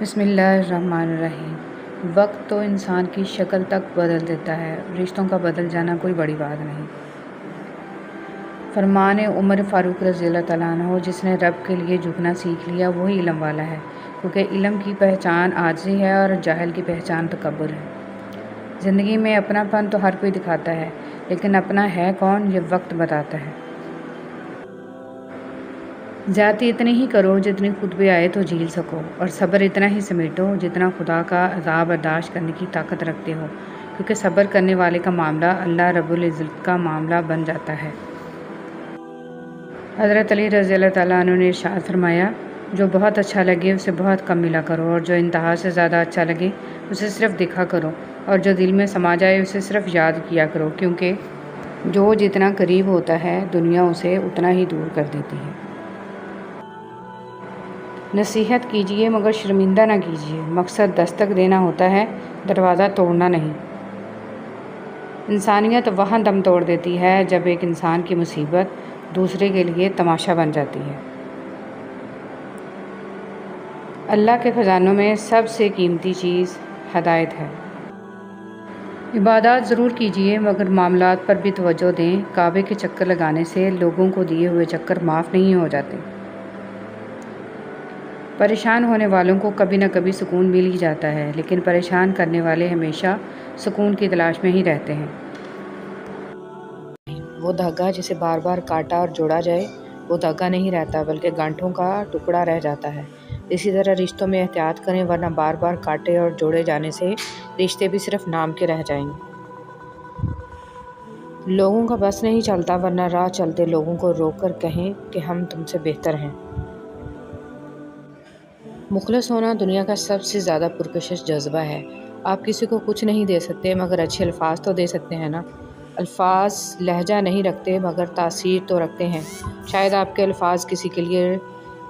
بسم اللہ الرحمن الرحیم۔ وقت تو انسان کی شکل تک بدل دیتا ہے، رشتوں کا بدل جانا کوئی بڑی بات نہیں۔ فرمان عمر فاروق رضی اللہ تعالیٰ عنہ، جس نے رب کے لیے جھکنا سیکھ لیا وہی علم والا ہے، کیونکہ علم کی پہچان عاجزی ہے اور جاہل کی پہچان تکبر ہے۔ زندگی میں اپنا پن تو ہر کوئی دکھاتا ہے، لیکن اپنا ہے کون یہ وقت بتاتا ہے۔ زیادتی اتنی ہی کرو جتنی خود بھی آئے تو جھیل سکو، اور صبر اتنا ہی سمیٹو جتنا خدا کا عذاب برداشت کرنے کی طاقت رکھتے ہو، کیونکہ صبر کرنے والے کا معاملہ اللہ رب العزت کا معاملہ بن جاتا ہے۔ حضرت علی رضی اللہ تعالیٰ عنہ نے ارشاد فرمایا، جو بہت اچھا لگے اسے بہت کم ملا کرو، اور جو انتہا سے زیادہ اچھا لگے اسے صرف دیکھا کرو، اور جو دل میں سما جائے اسے صرف یاد کیا کرو، کیونکہ جو جتنا قریب ہوتا ہے دنیا اسے اتنا ہی دور کر دیتی ہے۔ نصیحت کیجیے مگر شرمندہ نہ کیجیے، مقصد دستک دینا ہوتا ہے، دروازہ توڑنا نہیں۔ انسانیت وہاں دم توڑ دیتی ہے جب ایک انسان کی مصیبت دوسرے کے لیے تماشا بن جاتی ہے۔ اللہ کے خزانوں میں سب سے قیمتی چیز ہدایت ہے۔ عبادات ضرور کیجیے مگر معاملات پر بھی توجہ دیں۔ کعبے کے چکر لگانے سے لوگوں کو دیے ہوئے چکر معاف نہیں ہو جاتے۔ پریشان ہونے والوں کو کبھی نہ کبھی سکون مل ہی جاتا ہے، لیکن پریشان کرنے والے ہمیشہ سکون کی تلاش میں ہی رہتے ہیں۔ وہ دھاگا جسے بار بار کاٹا اور جوڑا جائے وہ دھاگا نہیں رہتا بلکہ گانٹھوں کا ٹکڑا رہ جاتا ہے۔ اسی طرح رشتوں میں احتیاط کریں، ورنہ بار بار کاٹے اور جوڑے جانے سے رشتے بھی صرف نام کے رہ جائیں گے۔ لوگوں کا بس نہیں چلتا، ورنہ راہ چلتے لوگوں کو روک کر کہیں کہ ہم تم سے بہتر ہیں۔ مخلص ہونا دنیا کا سب سے زیادہ پرکشش جذبہ ہے۔ آپ کسی کو کچھ نہیں دے سکتے مگر اچھے الفاظ تو دے سکتے ہیں نا۔ الفاظ لہجہ نہیں رکھتے مگر تاثیر تو رکھتے ہیں۔ شاید آپ کے الفاظ کسی کے لیے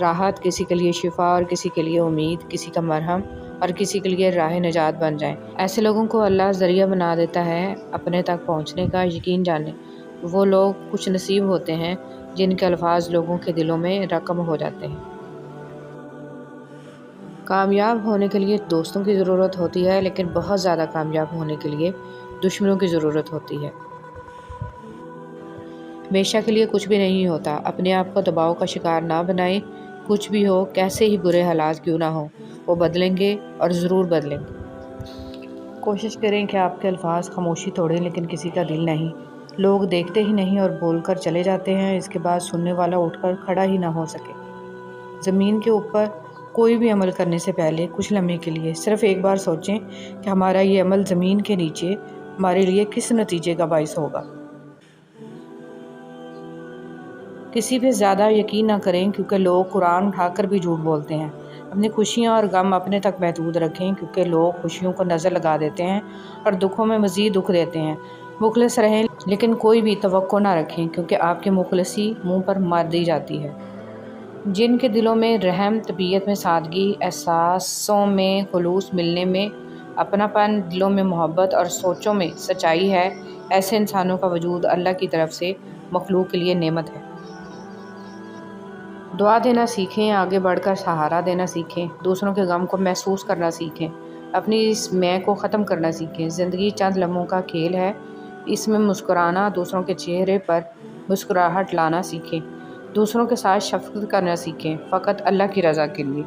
راحت، کسی کے لیے شفا، اور کسی کے لیے امید، کسی کا مرہم اور کسی کے لیے راہ نجات بن جائیں۔ ایسے لوگوں کو اللہ ذریعہ بنا دیتا ہے اپنے تک پہنچنے کا۔ یقین جانیں وہ لوگ خوش نصیب ہوتے ہیں جن کے الفاظ لوگوں کے دلوں میں رقم ہو جاتے ہیں۔ کامیاب ہونے کے لیے دوستوں کی ضرورت ہوتی ہے، لیکن بہت زیادہ کامیاب ہونے کے لیے دشمنوں کی ضرورت ہوتی ہے۔ ہمیشہ کے لیے کچھ بھی نہیں ہوتا۔ اپنے آپ کو دباؤ کا شکار نہ بنائیں۔ کچھ بھی ہو، کیسے ہی برے حالات کیوں نہ ہوں، وہ بدلیں گے اور ضرور بدلیں گے۔ کوشش کریں کہ آپ کے الفاظ خاموشی توڑیں، لیکن کسی کا دل نہیں۔ لوگ دیکھتے ہی نہیں اور بول کر چلے جاتے ہیں، اس کے بعد سننے والا اٹھ کر کھڑا ہی نہ ہو سکے۔ زمین کے اوپر کوئی بھی عمل کرنے سے پہلے کچھ لمحے کے لیے صرف ایک بار سوچیں کہ ہمارا یہ عمل زمین کے نیچے ہمارے لیے کس نتیجے کا باعث ہوگا۔ کسی پہ زیادہ یقین نہ کریں، کیونکہ لوگ قرآن اٹھا کر بھی جھوٹ بولتے ہیں۔ اپنی خوشیاں اور غم اپنے تک محدود رکھیں، کیونکہ لوگ خوشیوں کو نظر لگا دیتے ہیں اور دکھوں میں مزید دکھ دیتے ہیں۔ مخلص رہیں لیکن کوئی بھی توقع نہ رکھیں، کیونکہ آپ کی مخلصی منہ پر مار دی جاتی ہے۔ جن کے دلوں میں رحم، طبیعت میں سادگی، احساسوں میں خلوص، ملنے میں اپنا پن، دلوں میں محبت اور سوچوں میں سچائی ہے، ایسے انسانوں کا وجود اللہ کی طرف سے مخلوق کے لیے نعمت ہے۔ دعا دینا سیکھیں، آگے بڑھ کر سہارا دینا سیکھیں، دوسروں کے غم کو محسوس کرنا سیکھیں، اپنی اس میں کو ختم کرنا سیکھیں۔ زندگی چند لمحوں کا کھیل ہے، اس میں مسکرانا، دوسروں کے چہرے پر مسکراہٹ لانا سیکھیں، دوسروں کے ساتھ شفقت کرنا سیکھیں، فقط اللہ کی رضا کے لیے۔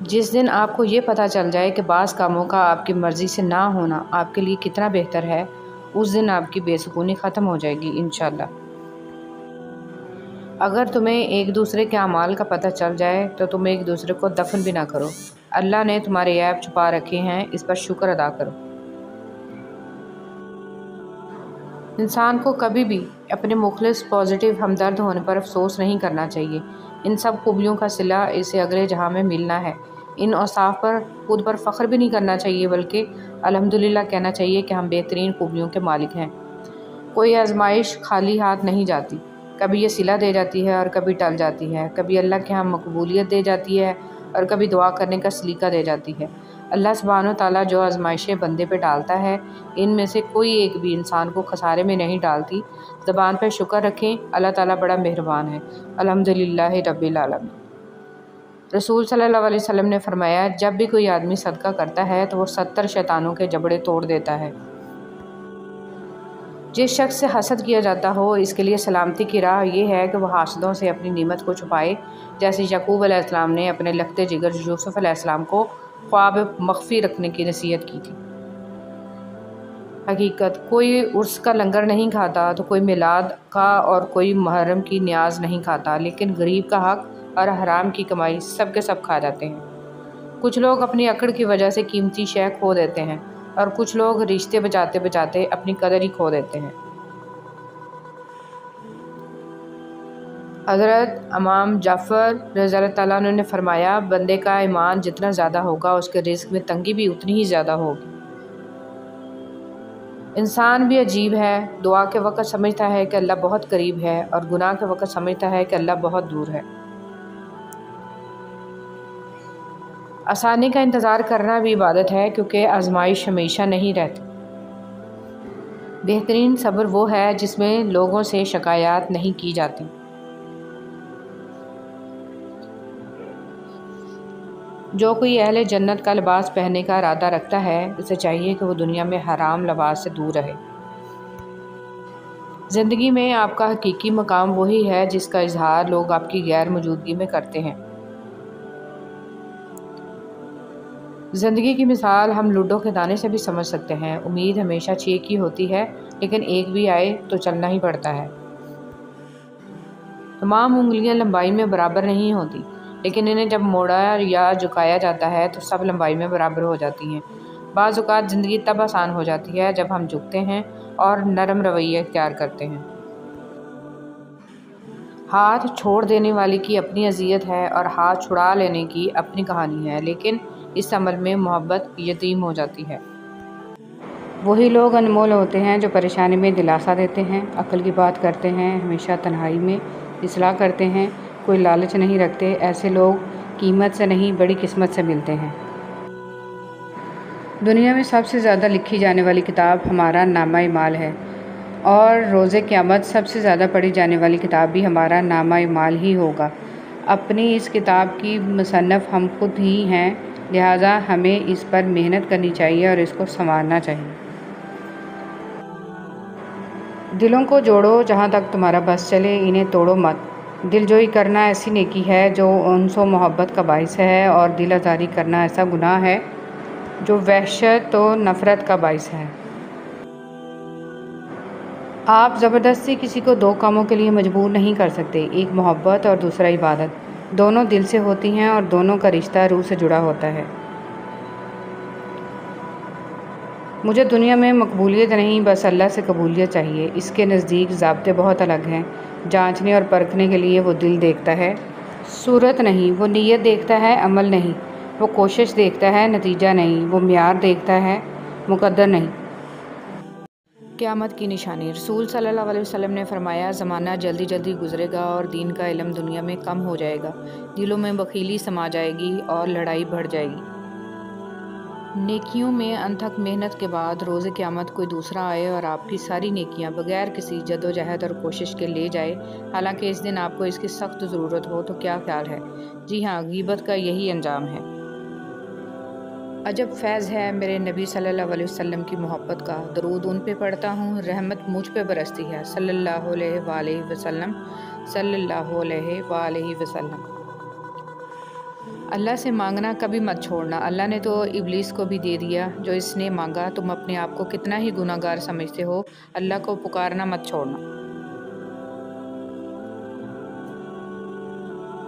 جس دن آپ کو یہ پتہ چل جائے کہ بعض کاموں کا آپ کی مرضی سے نہ ہونا آپ کے لیے کتنا بہتر ہے، اس دن آپ کی بے سکونی ختم ہو جائے گی انشاءاللہ۔ اگر تمہیں ایک دوسرے کے اعمال کا پتہ چل جائے تو تم ایک دوسرے کو دفن بھی نہ کرو۔ اللہ نے تمہارے عیب چھپا رکھے ہیں، اس پر شکر ادا کرو۔ انسان کو کبھی بھی اپنے مخلص، پازیٹیو، ہمدرد ہونے پر افسوس نہیں کرنا چاہیے۔ ان سب خوبیوں کا صلہ اسے اگلے جہاں میں ملنا ہے۔ ان اوصاف پر خود پر فخر بھی نہیں کرنا چاہیے، بلکہ الحمدللہ کہنا چاہیے کہ ہم بہترین خوبیوں کے مالک ہیں۔ کوئی آزمائش خالی ہاتھ نہیں جاتی، کبھی یہ صلہ دے جاتی ہے اور کبھی ٹل جاتی ہے، کبھی اللہ کے ہاں مقبولیت دے جاتی ہے اور کبھی دعا کرنے کا سلیقہ دے جاتی ہے۔ اللہ سبحانہ و تعالیٰ جو آزمائشیں بندے پہ ڈالتا ہے، ان میں سے کوئی ایک بھی انسان کو خسارے میں نہیں ڈالتی۔ زبان پہ شکر رکھیں، اللہ تعالیٰ بڑا مہربان ہے۔ الحمدللہ رب العالمین۔ رسول صلی اللہ علیہ وسلم نے فرمایا جب بھی کوئی آدمی صدقہ کرتا ہے تو وہ 70 شیطانوں کے جبڑے توڑ دیتا ہے۔ جس شخص سے حسد کیا جاتا ہو اس کے لیے سلامتی کی راہ یہ ہے کہ وہ حاسدوں سے اپنی نعمت کو چھپائے، جیسے یعقوب علیہ السلام نے اپنے لختے جگر یوسف علیہ السلام کو خواب مخفی رکھنے کی نصیحت کی تھی۔ حقیقت، کوئی عرس کا لنگر نہیں کھاتا تو کوئی میلاد کا اور کوئی محرم کی نیاز نہیں کھاتا، لیکن غریب کا حق اور حرام کی کمائی سب کے سب کھا جاتے ہیں۔ کچھ لوگ اپنی اکڑ کی وجہ سے قیمتی شے کھو دیتے ہیں اور کچھ لوگ رشتے بچاتے بچاتے اپنی قدر ہی کھو دیتے ہیں۔ حضرت امام جعفر رضی اللہ تعالیٰ عنہ نے فرمایا بندے کا ایمان جتنا زیادہ ہوگا اس کے رزق میں تنگی بھی اتنی ہی زیادہ ہوگی۔ انسان بھی عجیب ہے، دعا کے وقت سمجھتا ہے کہ اللہ بہت قریب ہے اور گناہ کے وقت سمجھتا ہے کہ اللہ بہت دور ہے۔ آسانی کا انتظار کرنا بھی عبادت ہے کیونکہ آزمائش ہمیشہ نہیں رہتی۔ بہترین صبر وہ ہے جس میں لوگوں سے شکایات نہیں کی جاتی۔ جو کوئی اہل جنت کا لباس پہننے کا ارادہ رکھتا ہے اسے چاہیے کہ وہ دنیا میں حرام لباس سے دور رہے۔ زندگی میں آپ کا حقیقی مقام وہی ہے جس کا اظہار لوگ آپ کی غیر موجودگی میں کرتے ہیں۔ زندگی کی مثال ہم لوڈو کے دانے سے بھی سمجھ سکتے ہیں۔ امید ہمیشہ 6 کی ہوتی ہے لیکن ایک بھی آئے تو چلنا ہی پڑتا ہے۔ تمام انگلیاں لمبائی میں برابر نہیں ہوتی، لیکن انہیں جب موڑا یا جھکایا جاتا ہے تو سب لمبائی میں برابر ہو جاتی ہیں۔ بعض اوقات زندگی تب آسان ہو جاتی ہے جب ہم جھکتے ہیں اور نرم رویہ اختیار کرتے ہیں۔ ہاتھ چھوڑ دینے والے کی اپنی اذیت ہے اور ہاتھ چھڑا لینے کی اپنی کہانی ہے، لیکن اس عمل میں محبت یتیم ہو جاتی ہے۔ وہی لوگ انمول ہوتے ہیں جو پریشانی میں دلاسا دیتے ہیں، عقل کی بات کرتے ہیں، ہمیشہ تنہائی میں اصلاح کرتے ہیں، کوئی لالچ نہیں رکھتے۔ ایسے لوگ قیمت سے نہیں بڑی قسمت سے ملتے ہیں۔ دنیا میں سب سے زیادہ لکھی جانے والی کتاب ہمارا نامہ اعمال ہے اور روز قیامت سب سے زیادہ پڑھی جانے والی کتاب بھی ہمارا نامہ اعمال ہی ہوگا۔ اپنی اس کتاب کی مصنف ہم خود ہی ہیں، لہٰذا ہمیں اس پر محنت کرنی چاہیے اور اس کو سنوارنا چاہیے۔ دلوں کو جوڑو جہاں تک تمہارا بس چلے، انہیں توڑو مت۔ دل جوئی کرنا ایسی نیکی ہے جو انس و محبت کا باعث ہے اور دل آزاری کرنا ایسا گناہ ہے جو وحشت و نفرت کا باعث ہے۔ آپ زبردستی کسی کو 2 کاموں کے لیے مجبور نہیں کر سکتے، ایک محبت اور دوسرا عبادت۔ دونوں دل سے ہوتی ہیں اور دونوں کا رشتہ روح سے جڑا ہوتا ہے۔ مجھے دنیا میں مقبولیت نہیں بس اللہ سے قبولیت چاہیے۔ اس کے نزدیک ضابطے بہت الگ ہیں۔ جانچنے اور پرکھنے کے لیے وہ دل دیکھتا ہے، صورت نہیں۔ وہ نیت دیکھتا ہے، عمل نہیں۔ وہ کوشش دیکھتا ہے، نتیجہ نہیں۔ وہ معیار دیکھتا ہے، مقدر نہیں۔ قیامت کی نشانی۔ رسول صلی اللہ علیہ وسلم نے فرمایا زمانہ جلدی جلدی گزرے گا اور دین کا علم دنیا میں کم ہو جائے گا، دلوں میں بخیلی سما جائے گی اور لڑائی بڑھ جائے گی۔ نیکیوں میں انتھک محنت کے بعد روز قیامت کوئی دوسرا آئے اور آپ کی ساری نیکیاں بغیر کسی جدوجہد اور کوشش کے لے جائے، حالانکہ اس دن آپ کو اس کی سخت ضرورت ہو، تو کیا خیال ہے؟ جی ہاں، غیبت کا یہی انجام ہے۔ عجب فیض ہے میرے نبی صلی اللہ علیہ وسلم کی محبت کا، درود ان پہ پڑھتا ہوں، رحمت مجھ پہ برستی ہے، صلی اللہ علیہ وآلہ وسلم، صلی اللہ علیہ وآلہ وسلم۔ اللہ سے مانگنا کبھی مت چھوڑنا، اللہ نے تو ابلیس کو بھی دے دیا جو اس نے مانگا۔ تم اپنے آپ کو کتنا ہی گناہ گار سمجھتے ہو، اللہ کو پکارنا مت چھوڑنا۔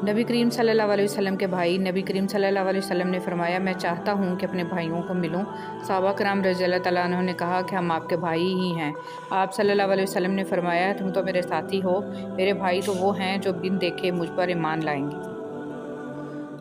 نبی کریم صلی اللہ علیہ وسلم کے بھائی، نبی کریم صلی اللہ علیہ وسلم نے فرمایا میں چاہتا ہوں کہ اپنے بھائیوں کو ملوں۔ صحابہ کرام رضی اللہ تعالیٰ عنہ نے کہا کہ ہم آپ کے بھائی ہی ہیں۔ آپ صلی اللہ علیہ وسلم نے فرمایا تم تو میرے ساتھی ہو، میرے بھائی تو وہ ہیں جو بن دیکھے مجھ پر ایمان لائیں گے۔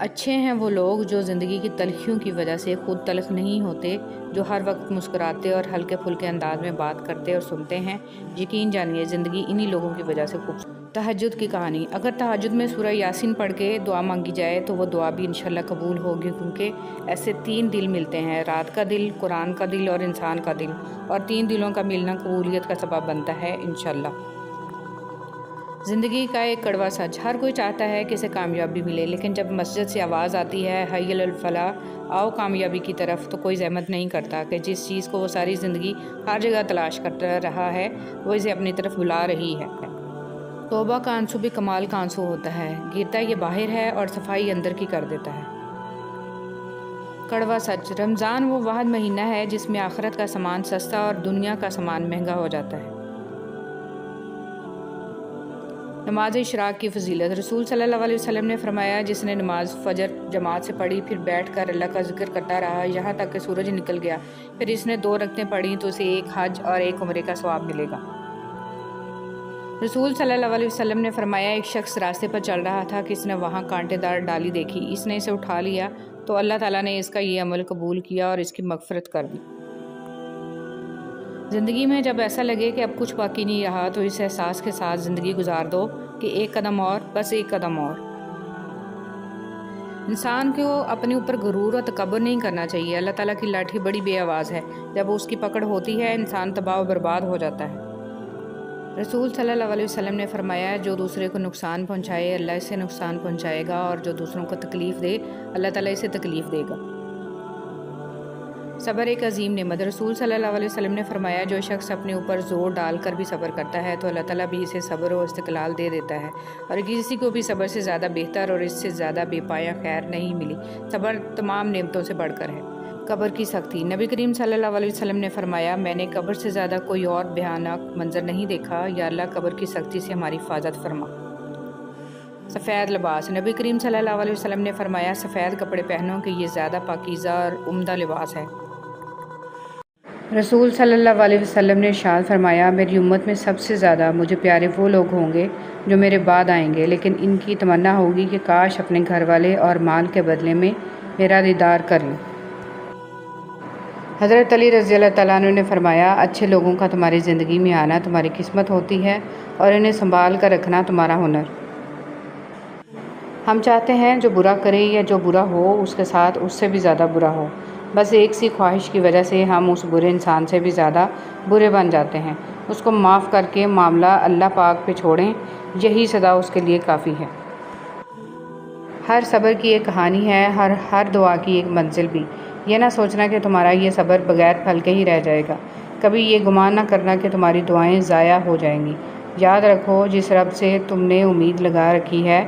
اچھے ہیں وہ لوگ جو زندگی کی تلخیوں کی وجہ سے خود تلخ نہیں ہوتے، جو ہر وقت مسکراتے اور ہلکے پھلکے انداز میں بات کرتے اور سنتے ہیں۔ یقین جانیے زندگی انہی لوگوں کی وجہ سے خوبصورت۔ تہجد کی کہانی۔ اگر تہجد میں سورہ یاسین پڑھ کے دعا مانگی جائے تو وہ دعا بھی انشاءاللہ قبول ہوگی، کیونکہ ایسے 3 دل ملتے ہیں، رات کا دل، قرآن کا دل اور انسان کا دل، اور 3 دلوں کا ملنا قبولیت کا سبب بنتا ہے انشاءاللہ۔ زندگی کا ایک کڑوا سچ، ہر کوئی چاہتا ہے کہ اسے کامیابی ملے، لیکن جب مسجد سے آواز آتی ہے حی علی الفلاح، آؤ کامیابی کی طرف، تو کوئی زحمت نہیں کرتا کہ جس چیز کو وہ ساری زندگی ہر جگہ تلاش کرتا رہا ہے وہ اسے اپنی طرف بلا رہی ہے۔ توبہ کا آنسو بھی کمال کا آنسو ہوتا ہے، گرتا یہ باہر ہے اور صفائی اندر کی کر دیتا ہے۔ کڑوا سچ، رمضان وہ واحد مہینہ ہے جس میں آخرت کا سامان سستا اور دنیا کا سامان مہنگا ہو جاتا ہے۔ نماز اشراق کی فضیلت، رسول صلی اللہ علیہ وسلم نے فرمایا، جس نے نماز فجر جماعت سے پڑھی پھر بیٹھ کر اللہ کا ذکر کرتا رہا یہاں تک کہ سورج نکل گیا، پھر اس نے 2 رکعتیں پڑھی تو اسے 1 حج اور 1 عمرے کا ثواب ملے گا۔ رسول صلی اللہ علیہ وسلم نے فرمایا، ایک شخص راستے پر چل رہا تھا کہ اس نے وہاں کانٹے دار ڈالی دیکھی، اس نے اسے اٹھا لیا تو اللہ تعالیٰ نے اس کا یہ عمل قبول کیا اور اس کی مغفرت کر دی۔ زندگی میں جب ایسا لگے کہ اب کچھ باقی نہیں رہا تو اس احساس کے ساتھ زندگی گزار دو کہ 1 قدم اور، بس 1 قدم اور۔ انسان کو اپنے اوپر غرور اور تکبر نہیں کرنا چاہیے، اللہ تعالیٰ کی لاٹھی بڑی بے آواز ہے، جب اس کی پکڑ ہوتی ہے انسان تباہ و برباد ہو جاتا ہے۔ رسول صلی اللہ علیہ وسلم نے فرمایا، جو دوسرے کو نقصان پہنچائے اللہ اسے نقصان پہنچائے گا، اور جو دوسروں کو تکلیف دے اللہ تعالیٰ اسے تکلیف دے گا۔ صبر ایک عظیم نعمت، رسول صلی اللہ علیہ وسلم نے فرمایا، جو شخص اپنے اوپر زور ڈال کر بھی صبر کرتا ہے تو اللہ تعالیٰ بھی اسے صبر و استقلال دے دیتا ہے، اور کسی کو بھی صبر سے زیادہ بہتر اور اس سے زیادہ بے پایہ خیر نہیں ملی۔ صبر تمام نعمتوں سے بڑھ کر ہے۔ قبر کی سختی، نبی کریم صلی اللہ علیہ وسلم نے فرمایا، میں نے قبر سے زیادہ کوئی اور بھیانک منظر نہیں دیکھا، یا اللہ قبر کی سختی سے ہماری حفاظت فرما۔ سفید لباس، نبی کریم صلی اللہ علیہ وسلم نے فرمایا، سفید کپڑے پہنو کہ یہ زیادہ پاکیزہ اور عمدہ لباس ہے۔ رسول صلی اللہ علیہ وسلم نے ارشاد فرمایا، میری امت میں سب سے زیادہ مجھے پیارے وہ لوگ ہوں گے جو میرے بعد آئیں گے، لیکن ان کی تمنا ہوگی کہ کاش اپنے گھر والے اور مال کے بدلے میں میرا دیدار کر لوں۔ حضرت علی رضی اللہ تعالیٰ عنہ نے فرمایا، اچھے لوگوں کا تمہاری زندگی میں آنا تمہاری قسمت ہوتی ہے اور انہیں سنبھال کر رکھنا تمہارا ہنر۔ ہم چاہتے ہیں جو برا کرے یا جو برا ہو اس کے ساتھ اس سے بھی زیادہ برا ہو، بس ایک سی خواہش کی وجہ سے ہم اس برے انسان سے بھی زیادہ برے بن جاتے ہیں۔ اس کو معاف کر کے معاملہ اللہ پاک پہ چھوڑیں، یہی صدا اس کے لیے کافی ہے۔ ہر صبر کی ایک کہانی ہے، ہر دعا کی ایک منزل بھی۔ یہ نہ سوچنا کہ تمہارا یہ صبر بغیر پھل کے ہی رہ جائے گا، کبھی یہ گمان نہ کرنا کہ تمہاری دعائیں ضائع ہو جائیں گی۔ یاد رکھو، جس رب سے تم نے امید لگا رکھی ہے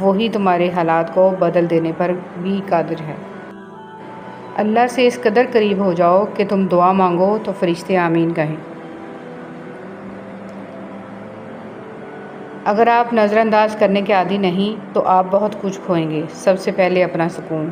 وہی تمہارے حالات کو بدل دینے پر بھی قادر ہے۔ اللہ سے اس قدر قریب ہو جاؤ کہ تم دعا مانگو تو فرشتے آمین کہیں۔ اگر آپ نظر انداز کرنے کے عادی نہیں تو آپ بہت کچھ کھوئیں گے، سب سے پہلے اپنا سکون۔